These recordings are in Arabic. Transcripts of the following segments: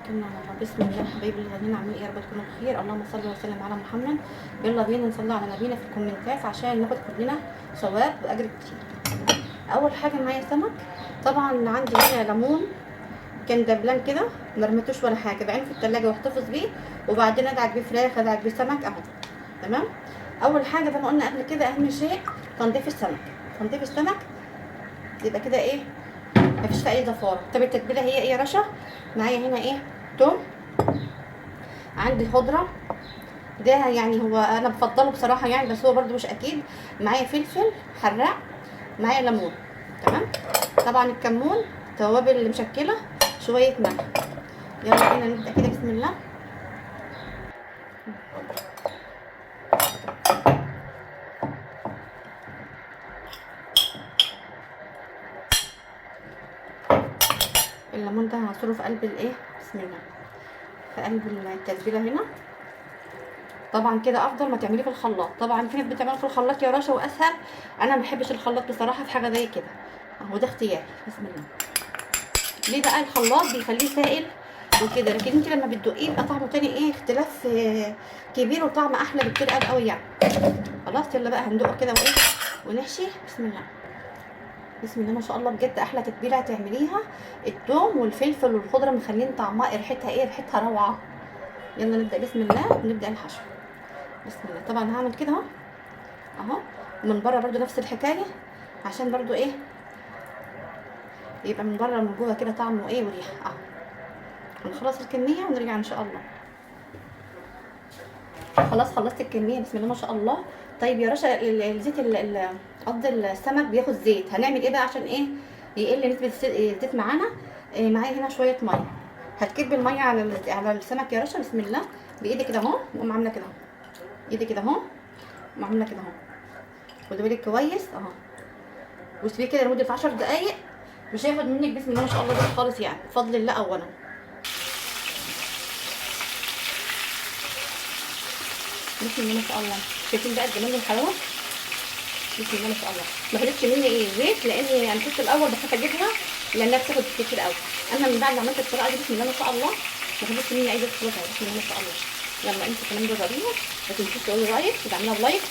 توكلنا على الله. بسم الله. حبايبي الغاليين، عاملين ايه؟ يا رب تكونوا بخير. اللهم صل وسلم على محمد. يلا بينا نصلي على نبينا في الكومنتات عشان ناخد كلنا ثواب واجر كتير. اول حاجه معايا سمك. طبعا عندي هنا ليمون كان دبلان كده، ما رميتوش ولا حاجه، بعينه في التلاجة واحتفظ بيه، وبعدين ادعك بيه فراخ، ادعك بيه سمك اهو. تمام. اول حاجه زي ما قلنا قبل كده، اهم شيء تنظيف السمك. تنظيف السمك يبقى كده ايه، مفيش اي زفاره. طب التتبيله هي ايه يا رشا؟ معايا هنا ايه، توم، عندي خضره، ده يعني هو انا بفضله بصراحه يعني، بس هو برده مش اكيد. معايا فلفل حراق، معايا ليمون. تمام. طبعا الكمون، توابل مشكله، شويه ملح. يلا بينا نبدا كده. بسم الله. الليمون ده هعصره في قلب الايه، بسم الله، في قلب التتبيله هنا. طبعا كده افضل ما تعمليه في الخلاط. طبعا في ناس بتعمله في الخلاط يا رشا واسهل، انا ما بحبش الخلاط بصراحه في حاجه زي كده اهو، ده اختياري. بسم الله. ليه بقى؟ الخلاط بيخليه سائل وكده، لكن انت لما بتدقيه يبقى طعمه تاني ايه، اختلاف كبير، وطعم احلى بكتير قوي يعني. خلاص يلا بقى هندقه كده وايه ونحشي. بسم الله. بسم الله ما شاء الله، بجد احلى تتبيله هتعمليها. الثوم والفلفل والخضره مخلين طعمها ريحتها ايه، ريحتها روعه. يلا نبدا. بسم الله ونبدا الحشو. بسم الله. طبعا هعمل كده اهو اهو، من بره برده نفس الحكايه، عشان برده ايه، يبقى من بره ومن جوه كده طعمه ايه وريحه اهو. هنخلص الكميه ونرجع ان شاء الله. خلاص خلصت الكميه. بسم الله ما شاء الله. طيب يا رشا، الزيت قصدي السمك بياخد زيت، هنعمل ايه بقى عشان ايه يقل نسبه الزيت معانا؟ معايا هنا شويه ميه. هتكب الميه على السمك يا رشا. بسم الله. بايدي كده اهو، واقوم عامله كده اهو، ايدي كده اهو، واقوم عامله كده اهو. خدي بالك كويس اهو، وسيبيه كده لمده 10 دقايق. مش هياخد منك بسم الله ما شاء الله زيت خالص يعني، بفضل الله. اولا بسم الله ما شاء الله. شايفين بقى الجمال والحلاوه؟ بسم الله ما شاء الله. ما خدتش مني ايه زيت، لاني انا كنت الاول بخاف اجيبها لانها بتاخد كتير قوي. اما من بعد ما عملت الطريقه دي بسم الله ما شاء الله، ما خدتش مني اي زيت خالص. بسم الله ما شاء الله. يلا انتوا كمان جربيها، ما تنسوش تقولوا رايك وتعملوها بلايك،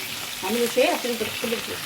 واعملوا شير عشان انتوا تحبوا الفيديو.